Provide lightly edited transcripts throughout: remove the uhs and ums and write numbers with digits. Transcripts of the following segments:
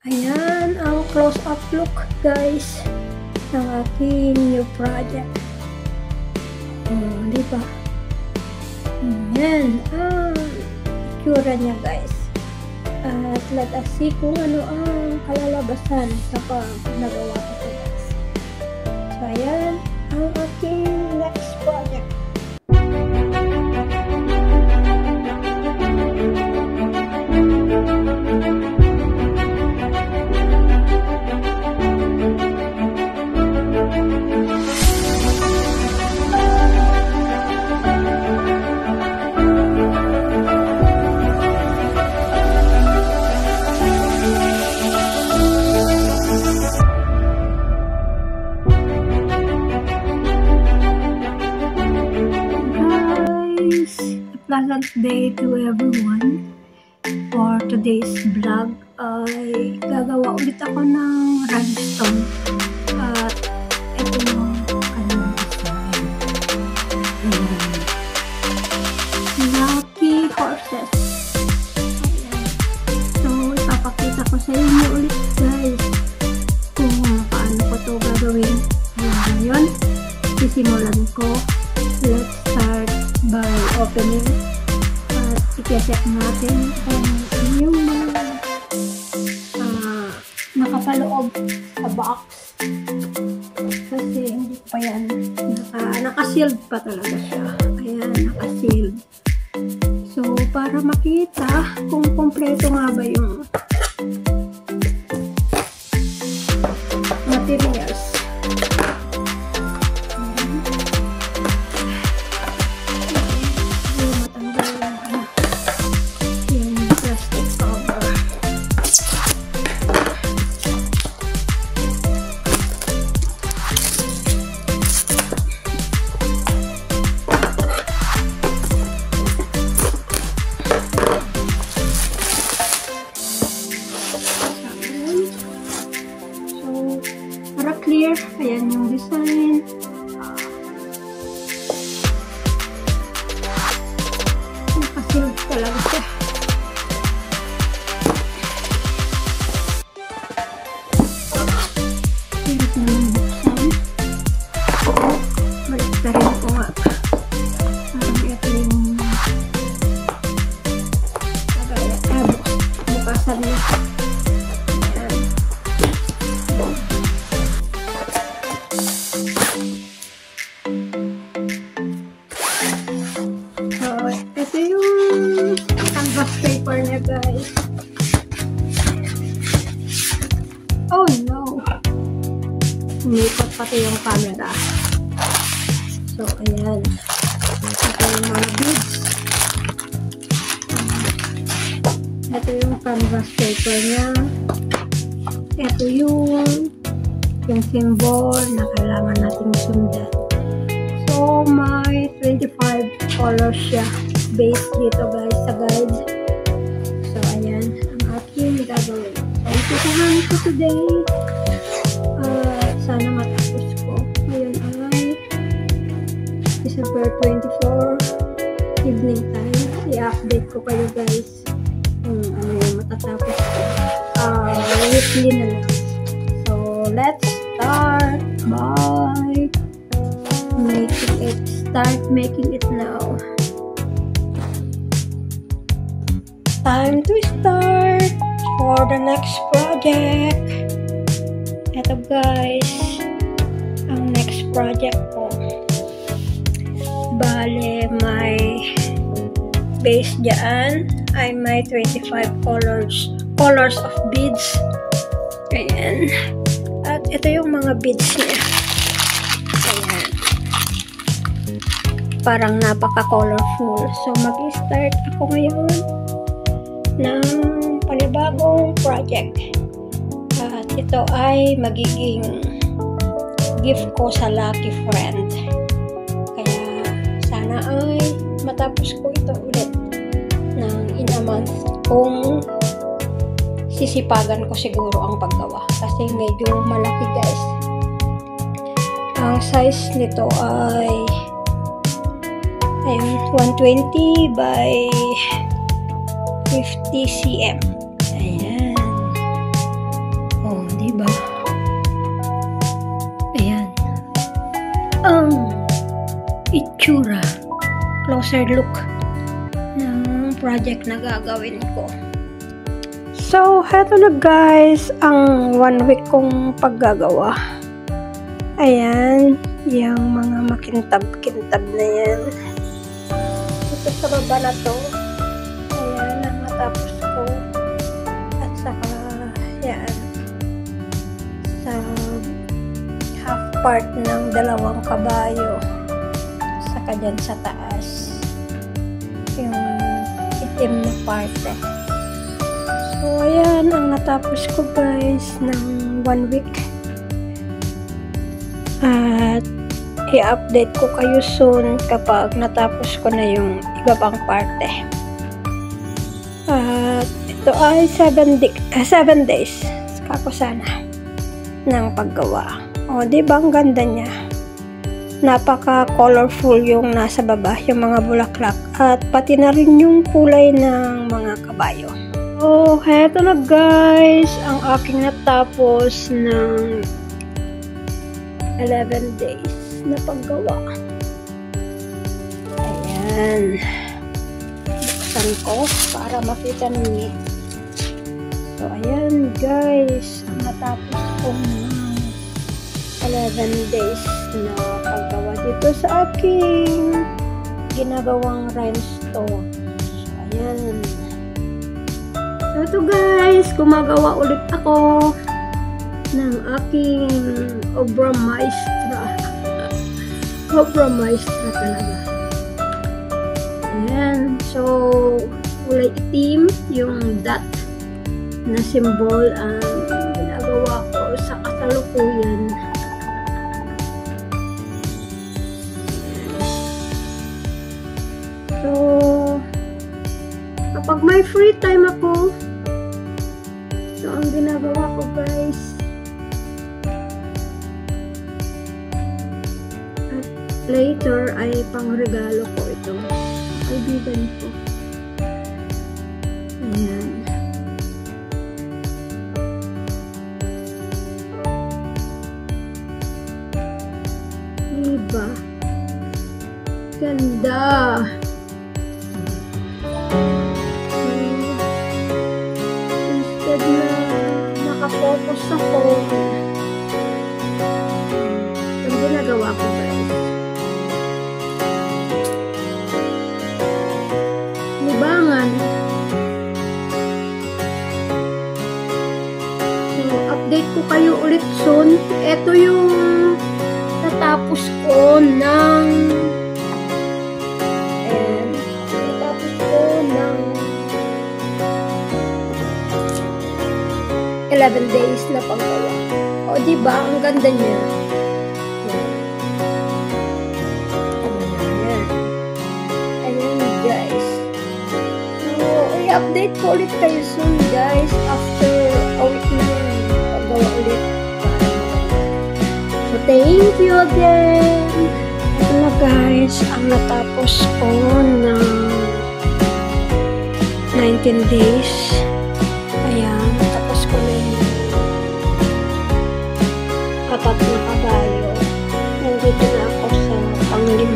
Ayan ang close-up look guys ng aking new project. Diba? Ayan ang itsura niya guys. At let us see kung ano ang kalalabasan sa nagawa ko guys. So ayan ang aking next project. Pleasant day to everyone. For today's vlog ay gagawa ulit ako ng rhinestone at ito yung kanyang design. Lucky horses. Ayan. So ipapakita ko sa inyo ulit guys kung paano ko ito gagawin. Ngayon sisimulan ko. Let's start by opening at i-check natin kung ano yung mga nakapaloob sa box kasi hindi pa yan naka-sealed pa talaga siya. Ayan, naka-sealed. So para makita kung kompleto nga ba yung materials. Clear. Ayan yung design. Nakasealed talaga siya. Hirap naman buksan. Baliktarin ko nga. Parang ito yung bukasan niya. Ito yung canvas paper niya guys. Oh no! Umikot pati yung camera. So ayan. Ito yung mga beads. Ito yung canvas paper niya. Ito yung symbol na kailangan nating sundan. So may 25 colors siya based dito guys sa guide. So ayan ang aking gagawin. So itutuhan ko today. Sana matapos ko. Ngayon ay December 24 evening time. I-update ko kayo guys kung ano yung matatapos ko. Weekly na lang. So let's start by making it. Start making it now. Time to start for the next project. Ito guys, ang next project ko. Bale, may base dyan ay may 25 colors of beads. Ayan. At ito yung mga beads niya. Ayan. Parang napaka-colorful. So, mag-start ako ngayon ng panibagong project. At ito ay magiging gift ko sa lucky friend. Kaya sana ay matapos ko ito ulit ng in a month kung sisipagan ko siguro ang paggawa. Kasi medyo malaki guys. Ang size nito ay 120 by 50 cm. Ayan. diba? Ayan. Ang itsura, closer look ng project na gagawin ko. So, heto na guys, ang 1 week kong paggagawa. Ayan, yung mga makintab-kintab na yan. Ito sa baba na to. Ayan, ang natapos ko. At saka, yan, sa half part ng 2 kabayo. Saka dyan sa taas. Yung itim na parte. So, ayan, ang natapos ko guys ng 1 week. At i-update ko kayo soon kapag natapos ko na yung iba pang parte. At ito ay 7 days kako sana ng paggawa. O, diba ang ganda niya? Napaka-colorful yung nasa baba, yung mga bulaklak. At pati na rin yung kulay ng mga kabayo. So, heto na guys, ang aking natapos ng 11 days na paggawa. Ayan. Buksan ko para makita ninyo. So, ayan guys, ang natapos ko ng 11 days na paggawa dito sa aking ginagawang rhinestone. So, ayan. So, ito guys, gumagawa ulit ako ng aking obra maestra. Obra maestra talaga. Ayan. So, kulay itim yung dot na symbol ang ginagawa ko sa kasalukuyan. So, kapag may free time ako, ito ang ginagawa ko guys. At later ay pangregalo ko ito. Kaibigan ko. Ayan. Diba? Ganda. Nakafocus ako. Ang ginagawa ko guys. Libangan. So, update ko kayo ulit soon. Ito yung natapos ko ng 11 days na paggawa. O, diba? Ang ganda niya. Ayan. Ayan, guys. So, i-update ko ulit kayo soon, guys. After a week na paggawa ulit. So, thank you again. Ito na, guys. Ang natapos ko na 19 days. Ayan. Tapos ko na yung 4 na kabayo. Nandito na ako sa pang-5.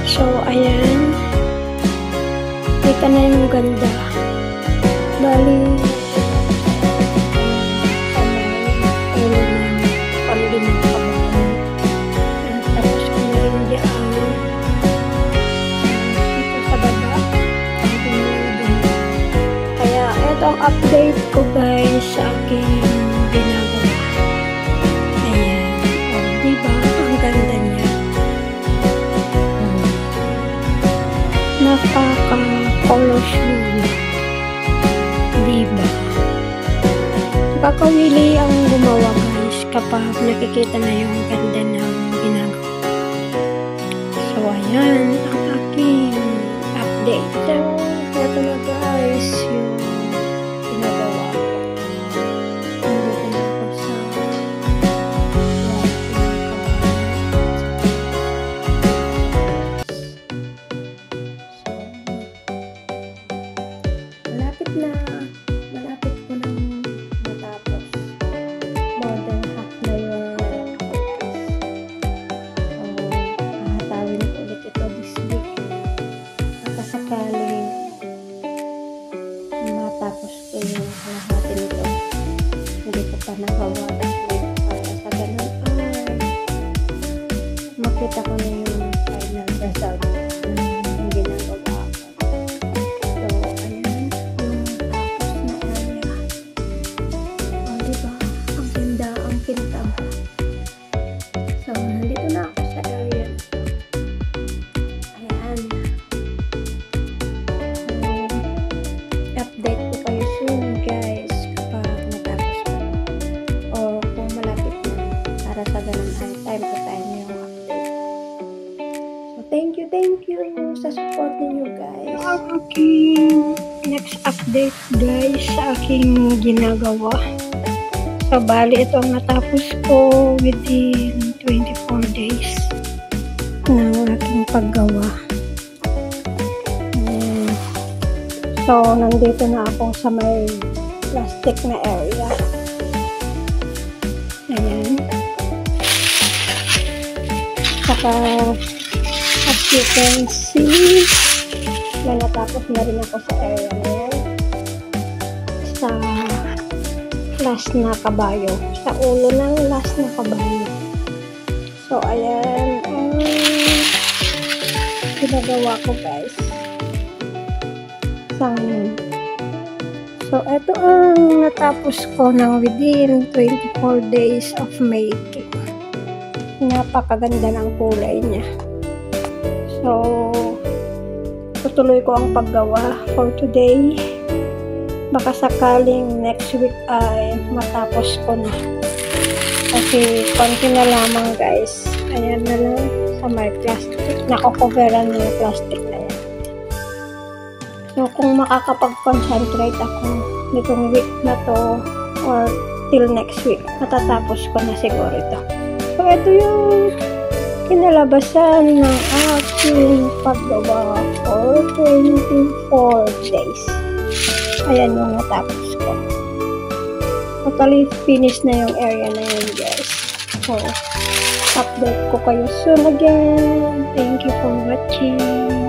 So, ayan. Kita na yung ganda. Bali, pang-5 kabayo. Tapos ko na rin diyan. Dito sa baba. Kaya, ito ang update ko guys sa aking ginagawa. Ayan. O, diba? Ang ganda niya. Napaka-colorful. Diba? Kakawili ang gumawa guys kapag nakikita na yung ganda ng ginagawa. So, ayan ang aking update. So, ito na guys yung ginagawa ko. Nandito na ako sa malapit ko nang matapos. kalahati nito. Hindi ko pa nagawa para sa ganun makita ko na yung final result ng ginagawa ko. So, ayan, yung tapos na area. O, diba? Ang ganda, ang kintab. So, nandito na ako sa area. Ayan. So, update ko kayo soon, guys, kapag natapos ko. O kung malapit na, para sa ganun time to time yung update. So, thank you sa support ninyo, guys. Ang aking next update, guys, sa aking ginagawa. So, bali ito ang natapos ko within 24 days ng aking paggawa. So, nandito na ako sa may plastic na area. Ayan. Saka, as you can see, na natapos na rin ako sa area na yan. Sa last na kabayo. Sa ulo ng last na kabayo. So, ayan ang ginagawa ko, guys. Sa ngayon. So, ito ang natapos ko ng within 24 days of making. Napakaganda ng kulay niya. So, tutuloy ko ang paggawa for today. Baka sakaling next week ay matapos ko na. Kasi konti na lamang, guys. Ayan na lang sa may plastic. Nakakoveran na yung plastic na yan. So, kung makakapag-concentrate ako nitong week na to or till next week, matatapos ko na siguro ito. So, ito yung kinalabasan ng aking paggawa for 24 days. Ayan yung natapos ko. Totally finished na yung area na yun, guys. So, update ko kayo soon again. Thank you for watching.